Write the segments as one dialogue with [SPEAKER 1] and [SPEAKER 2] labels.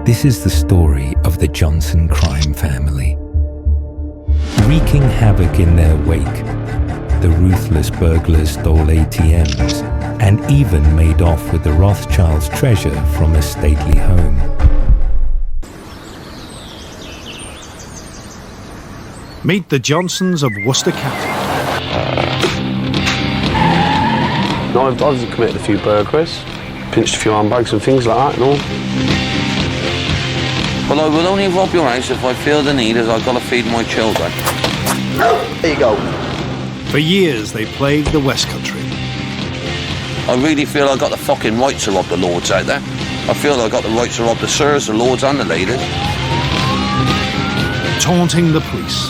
[SPEAKER 1] This is the story of the Johnson crime family. Wreaking havoc in their wake, the ruthless burglars stole ATMs and even made off with the Rothschilds' treasure from a stately home.
[SPEAKER 2] Meet the Johnsons of Worcester County.
[SPEAKER 3] No, I've committed a few burglaries, pinched a few handbags and things like that, no.
[SPEAKER 4] Well, I will only rob your house if I feel the need, as I've got to feed my children.
[SPEAKER 3] There you go.
[SPEAKER 2] For years, they plagued the West Country.
[SPEAKER 4] I really feel I've got the fucking right to rob the lords out there. I feel I've got the right to rob the sirs, the lords and the ladies.
[SPEAKER 2] Taunting the police.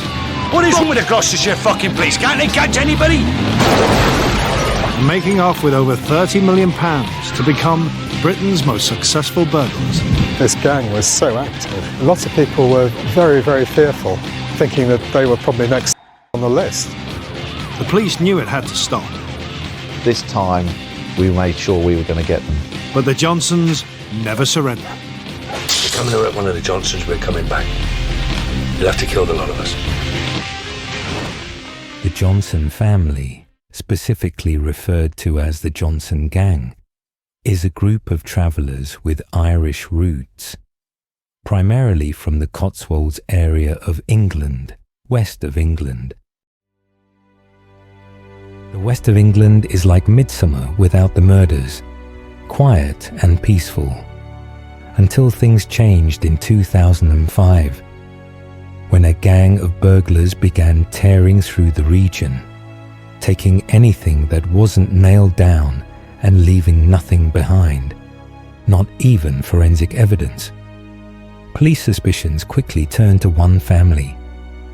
[SPEAKER 5] What is wrong with the Gloucestershire fucking police? Can't they catch anybody?
[SPEAKER 2] And making off with over £30 million to become Britain's most successful burglars.
[SPEAKER 6] This gang was so active. Lots of people were very, very fearful, thinking that they were probably next on the list.
[SPEAKER 2] The police knew it had to stop.
[SPEAKER 7] This time, we made sure we were going to get them.
[SPEAKER 2] But the Johnsons never surrendered.
[SPEAKER 5] We're coming to hurt one of the Johnsons, we're coming back. You'll have to kill the lot of us.
[SPEAKER 1] The Johnson family, specifically referred to as the Johnson Gang, is a group of travellers with Irish roots, primarily from the Cotswolds area of England, west of England. The west of England is like Midsummer without the murders, quiet and peaceful, until things changed in 2005, when a gang of burglars began tearing through the region, taking anything that wasn't nailed down and leaving nothing behind, not even forensic evidence. Police suspicions quickly turned to one family,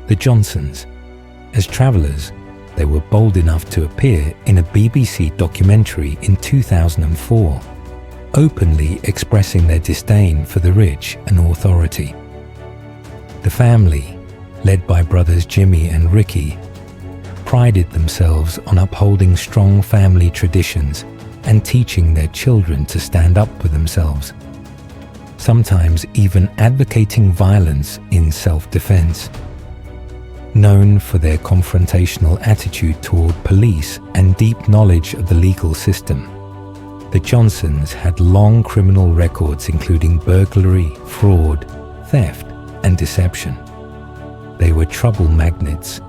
[SPEAKER 1] the Johnsons. As travellers, they were bold enough to appear in a BBC documentary in 2004, openly expressing their disdain for the rich and authority. The family, led by brothers Jimmy and Ricky, prided themselves on upholding strong family traditions and teaching their children to stand up for themselves, sometimes even advocating violence in self-defense. Known for their confrontational attitude toward police and deep knowledge of the legal system, the Johnsons had long criminal records including burglary, fraud, theft, and deception. They were trouble magnets,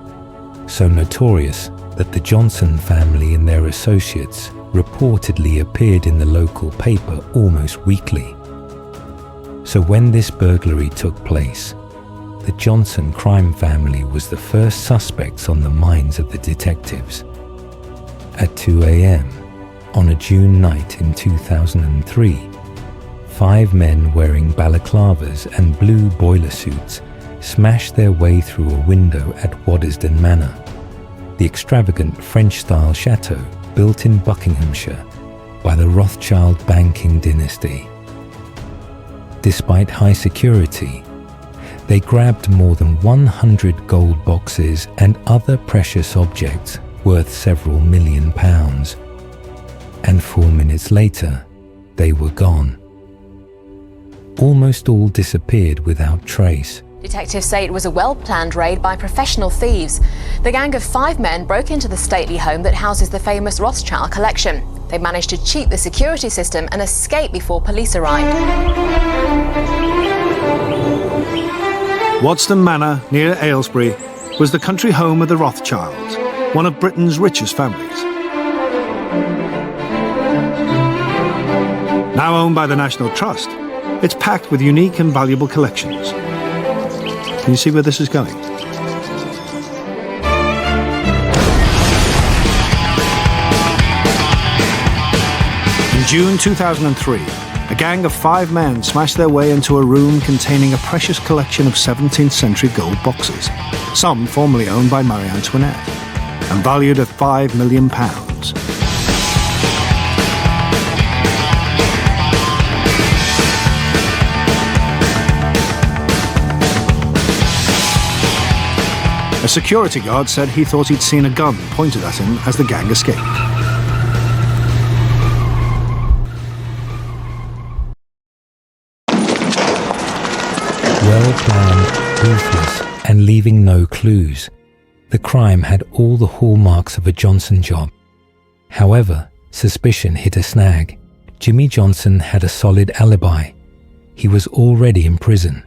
[SPEAKER 1] so notorious that the Johnson family and their associates reportedly appeared in the local paper almost weekly. So when this burglary took place, the Johnson crime family was the first suspects on the minds of the detectives. At 2 a.m. on a June night in 2003, 5 men wearing balaclavas and blue boiler suits smashed their way through a window at Waddesdon Manor, the extravagant French-style chateau built in Buckinghamshire by the Rothschild banking dynasty. Despite high security, they grabbed more than 100 gold boxes and other precious objects worth several £1 million. And 4 minutes later, they were gone. Almost all disappeared without trace.
[SPEAKER 8] Detectives say it was a well-planned raid by professional thieves. The gang of 5 men broke into the stately home that houses the famous Rothschild collection. They managed to cheat the security system and escape before police arrived.
[SPEAKER 2] Waddesdon Manor, near Aylesbury, was the country home of the Rothschilds, one of Britain's richest families. Now owned by the National Trust, it's packed with unique and valuable collections. Can you see where this is going? In June 2003, a gang of 5 men smashed their way into a room containing a precious collection of 17th century gold boxes, some formerly owned by Marie Antoinette, and valued at £5 million. A security guard said he thought he'd seen a gun pointed at him as the gang escaped.
[SPEAKER 1] leaving no clues. The crime had all the hallmarks of a Johnson job. However, suspicion hit a snag. Jimmy Johnson had a solid alibi. He was already in prison.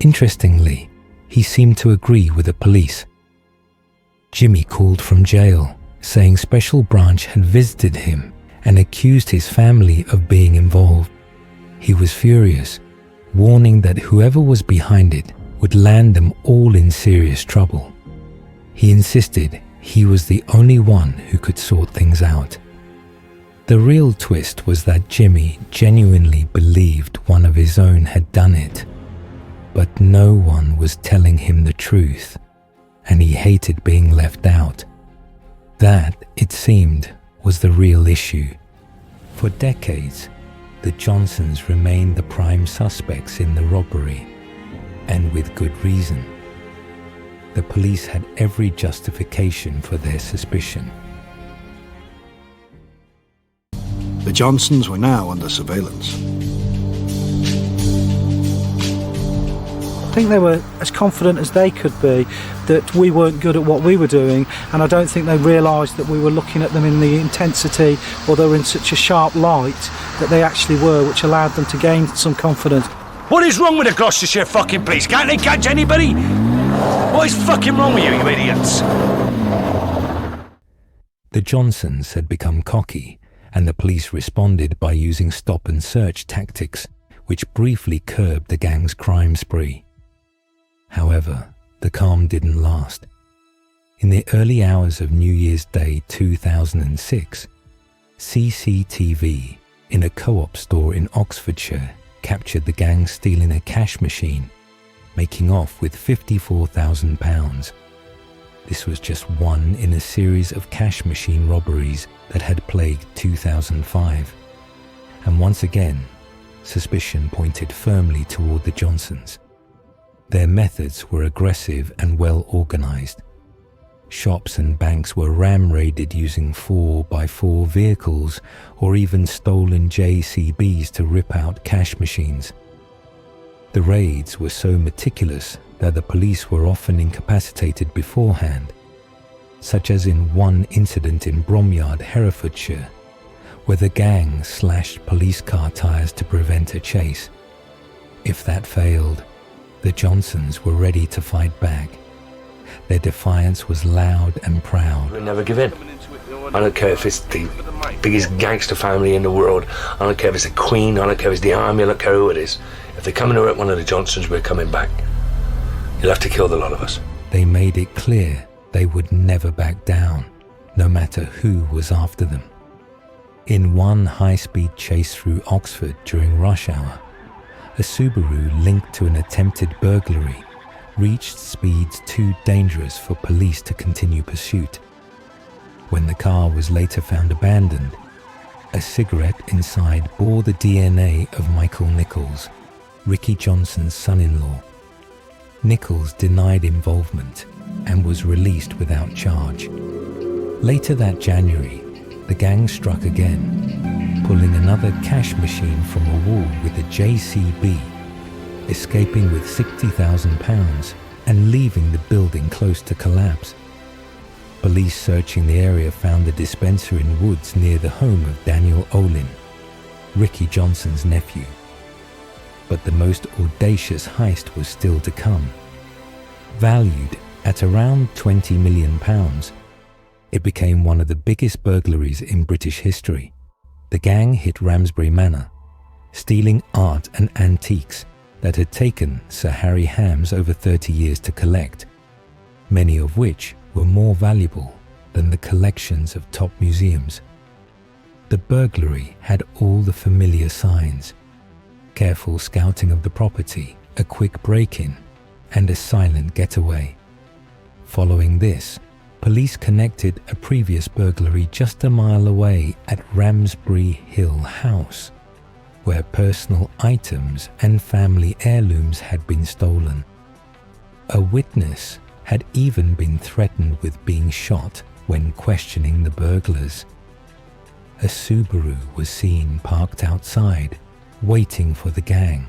[SPEAKER 1] Interestingly, he seemed to agree with the police. Jimmy called from jail, saying Special Branch had visited him and accused his family of being involved. He was furious, warning that whoever was behind it would land them all in serious trouble. He insisted he was the only one who could sort things out. The real twist was that Jimmy genuinely believed one of his own had done it, but no one was telling him the truth, and he hated being left out. That, it seemed, was the real issue. For decades, the Johnsons remained the prime suspects in the robbery, and with good reason. The police had every justification for their suspicion.
[SPEAKER 2] The Johnsons were now under surveillance.
[SPEAKER 9] I think they were as confident as they could be that we weren't good at what we were doing, and I don't think they realised that we were looking at them in the intensity, or they were in such a sharp light that they actually were, which allowed them to gain some confidence.
[SPEAKER 5] What is wrong with the Gloucestershire fucking police? Can't they catch anybody? What is fucking wrong with you, you idiots?
[SPEAKER 1] The Johnsons had become cocky, and the police responded by using stop-and-search tactics, which briefly curbed the gang's crime spree. However, the calm didn't last. In the early hours of New Year's Day 2006, CCTV in a co-op store in Oxfordshire captured the gang stealing a cash machine, making off with £54,000. This was just one in a series of cash machine robberies that had plagued 2005. And once again, suspicion pointed firmly toward the Johnsons. Their methods were aggressive and well organized. Shops and banks were ram-raided using 4x4 vehicles or even stolen JCBs to rip out cash machines. The raids were so meticulous that the police were often incapacitated beforehand, such as in one incident in Bromyard, Herefordshire, where the gang slashed police car tyres to prevent a chase. If that failed, the Johnsons were ready to fight back. Their defiance was loud and proud.
[SPEAKER 5] We'll never give in. I don't care if it's the biggest gangster family in the world. I don't care if it's the Queen. I don't care if it's the army. I don't care who it is. If they come and hurt one of the Johnsons, we're coming back. You'll have to kill the lot of us.
[SPEAKER 1] They made it clear they would never back down, no matter who was after them. In one high-speed chase through Oxford during rush hour, a Subaru linked to an attempted burglary reached speeds too dangerous for police to continue pursuit. When the car was later found abandoned, a cigarette inside bore the DNA of Michael Nicholls, Ricky Johnson's son-in-law. Nicholls denied involvement and was released without charge. Later that January, the gang struck again, pulling another cash machine from a wall with a JCB, escaping with £60,000 and leaving the building close to collapse. Police searching the area found the dispenser in woods near the home of Daniel Olin, Ricky Johnson's nephew. But the most audacious heist was still to come. Valued at around £20 million, it became one of the biggest burglaries in British history. The gang hit Ramsbury Manor, stealing art and antiques that had taken Sir Harry Hams over 30 years to collect, many of which were more valuable than the collections of top museums. The burglary had all the familiar signs: careful scouting of the property, a quick break-in, and a silent getaway. Following this, police connected a previous burglary just a mile away at Ramsbury Hill House, where personal items and family heirlooms had been stolen. A witness had even been threatened with being shot when questioning the burglars. A Subaru was seen parked outside, waiting for the gang.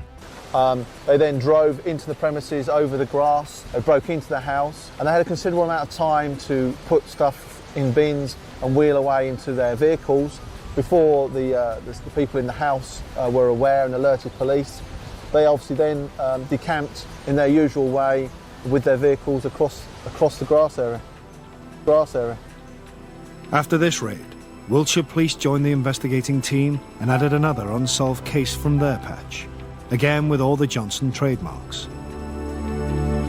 [SPEAKER 7] They then drove into the premises over the grass. They broke into the house, and they had a considerable amount of time to put stuff in bins and wheel away into their vehicles before the people in the house were aware and alerted police. They obviously then decamped in their usual way with their vehicles across the grass area.
[SPEAKER 2] After this raid, Wiltshire Police joined the investigating team and added another unsolved case from their patch, again with all the Johnson trademarks.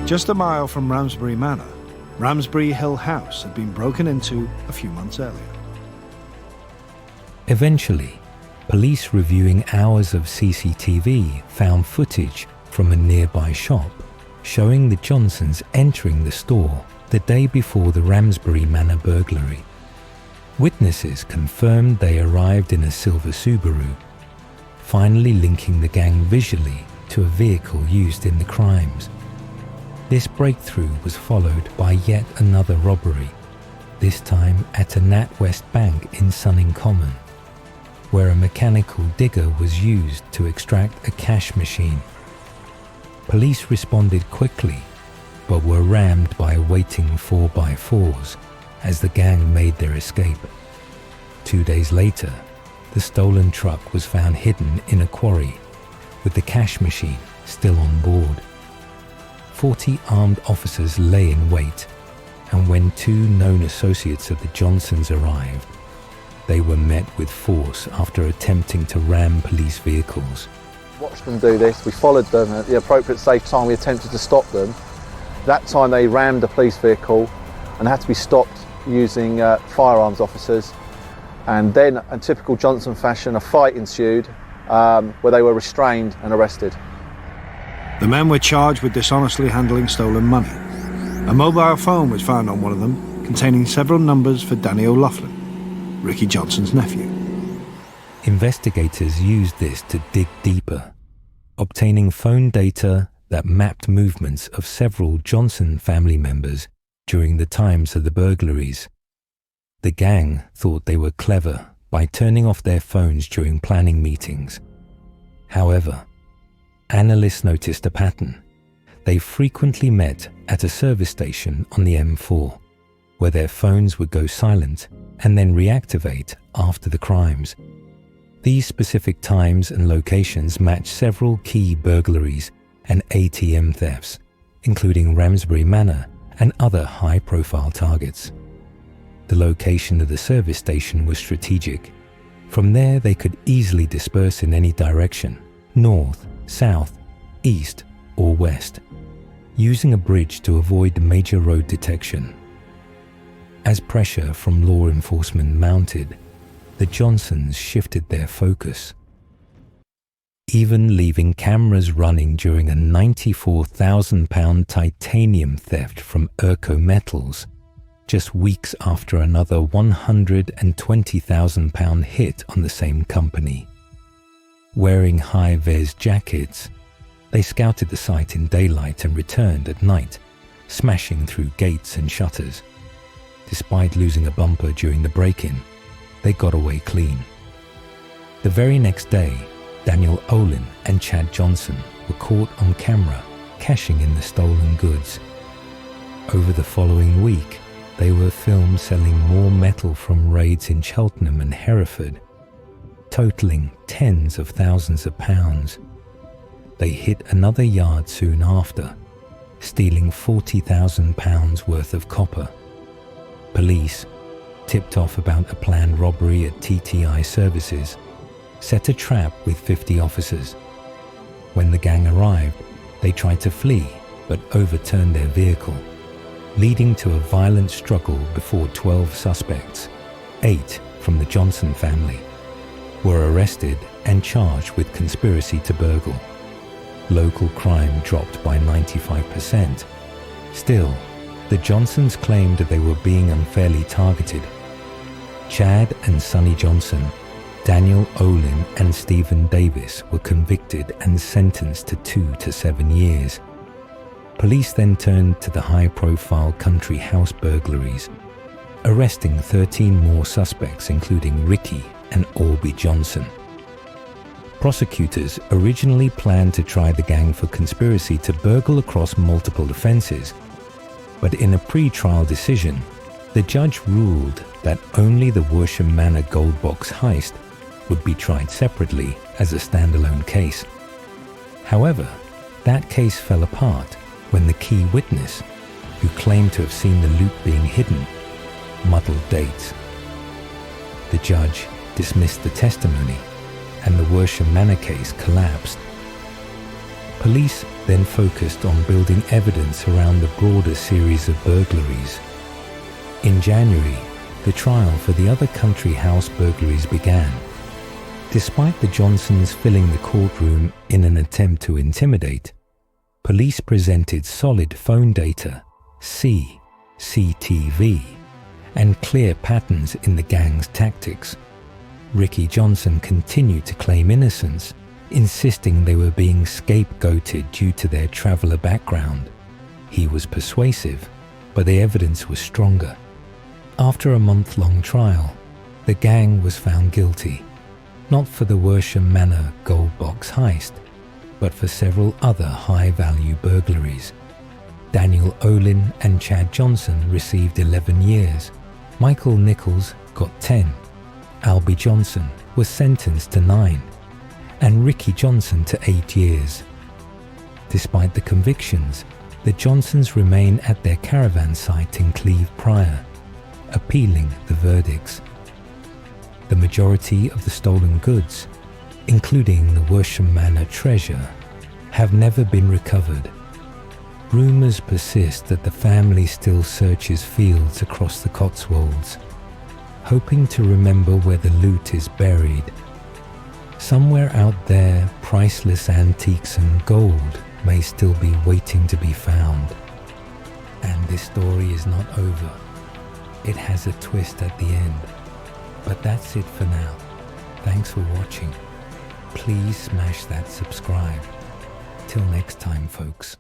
[SPEAKER 2] Just a mile from Ramsbury Manor, Ramsbury Hill House had been broken into a few months earlier.
[SPEAKER 1] Eventually, police reviewing hours of CCTV found footage from a nearby shop showing the Johnsons entering the store the day before the Ramsbury Manor burglary. Witnesses confirmed they arrived in a silver Subaru, finally linking the gang visually to a vehicle used in the crimes. This breakthrough was followed by yet another robbery, this time at a NatWest bank in Sunning Common, where a mechanical digger was used to extract a cash machine. Police responded quickly, but were rammed by waiting 4x4s as the gang made their escape. 2 days later, the stolen truck was found hidden in a quarry, with the cash machine still on board. 40 armed officers lay in wait, and when 2 known associates of the Johnsons arrived, they were met with force after attempting to ram police vehicles.
[SPEAKER 7] Watched them do this. We followed them at the appropriate safe time. We attempted to stop them. That time they rammed a police vehicle and had to be stopped using firearms officers. And then, in typical Johnson fashion, a fight ensued where they were restrained and arrested.
[SPEAKER 2] The men were charged with dishonestly handling stolen money. A mobile phone was found on one of them, containing several numbers for Danny O'Loughlin, Ricky Johnson's nephew.
[SPEAKER 1] Investigators used this to dig deeper, obtaining phone data that mapped movements of several Johnson family members during the times of the burglaries. The gang thought they were clever by turning off their phones during planning meetings. However, analysts noticed a pattern. They frequently met at a service station on the M4, where their phones would go silent and then reactivate after the crimes. These specific times and locations match several key burglaries and ATM thefts, including Ramsbury Manor and other high-profile targets. The location of the service station was strategic. From there, they could easily disperse in any direction, north, south, east, or west, using a bridge to avoid major road detection. As pressure from law enforcement mounted, the Johnsons shifted their focus, even leaving cameras running during a £94,000 titanium theft from Urco Metals, just weeks after another £120,000 hit on the same company. Wearing high-vis jackets, they scouted the site in daylight and returned at night, smashing through gates and shutters. Despite losing a bumper during the break-in, they got away clean. The very next day, Daniel Olin and Chad Johnson were caught on camera cashing in the stolen goods. Over the following week, they were filmed selling more metal from raids in Cheltenham and Hereford, totaling tens of thousands of pounds. They hit another yard soon after, stealing £40,000 worth of copper. Police, tipped off about a planned robbery at TTI Services, set a trap with 50 officers. When the gang arrived, they tried to flee but overturned their vehicle, leading to a violent struggle before 12 suspects, 8 from the Johnson family, were arrested and charged with conspiracy to burgle. Local crime dropped by 95%. Still, the Johnsons claimed that they were being unfairly targeted. Chad and Sonny Johnson, Daniel Olin and Stephen Davis were convicted and sentenced to 2 to 7 years. Police then turned to the high-profile country house burglaries, arresting 13 more suspects including Ricky and Albi Johnson. Prosecutors originally planned to try the gang for conspiracy to burgle across multiple offences, but in a pre-trial decision, the judge ruled that only the Waddesdon Manor gold box heist would be tried separately as a standalone case. However, that case fell apart when the key witness, who claimed to have seen the loot being hidden, muddled dates. The judge dismissed the testimony, and the Waddesdon Manor case collapsed. Police then focused on building evidence around the broader series of burglaries. In January, the trial for the other country house burglaries began. Despite the Johnsons filling the courtroom in an attempt to intimidate, police presented solid phone data, CCTV, and clear patterns in the gang's tactics. Ricky Johnson continued to claim innocence, insisting they were being scapegoated due to their traveller background. He was persuasive, but the evidence was stronger. After a month-long trial, the gang was found guilty, not for the Waddesdon Manor gold box heist, but for several other high-value burglaries. Daniel Olin and Chad Johnson received 11 years. Michael Nicholls got 10. Albi Johnson was sentenced to 9, and Ricky Johnson to 8 years. Despite the convictions, the Johnsons remain at their caravan site in Cleve Prior, appealing the verdicts. The majority of the stolen goods, including the Waddesdon Manor treasure, have never been recovered. Rumours persist that the family still searches fields across the Cotswolds, hoping to remember where the loot is buried. Somewhere out there, priceless antiques and gold may still be waiting to be found. And this story is not over. It has a twist at the end. But that's it for now. Thanks for watching. Please smash that subscribe. Till next time, folks.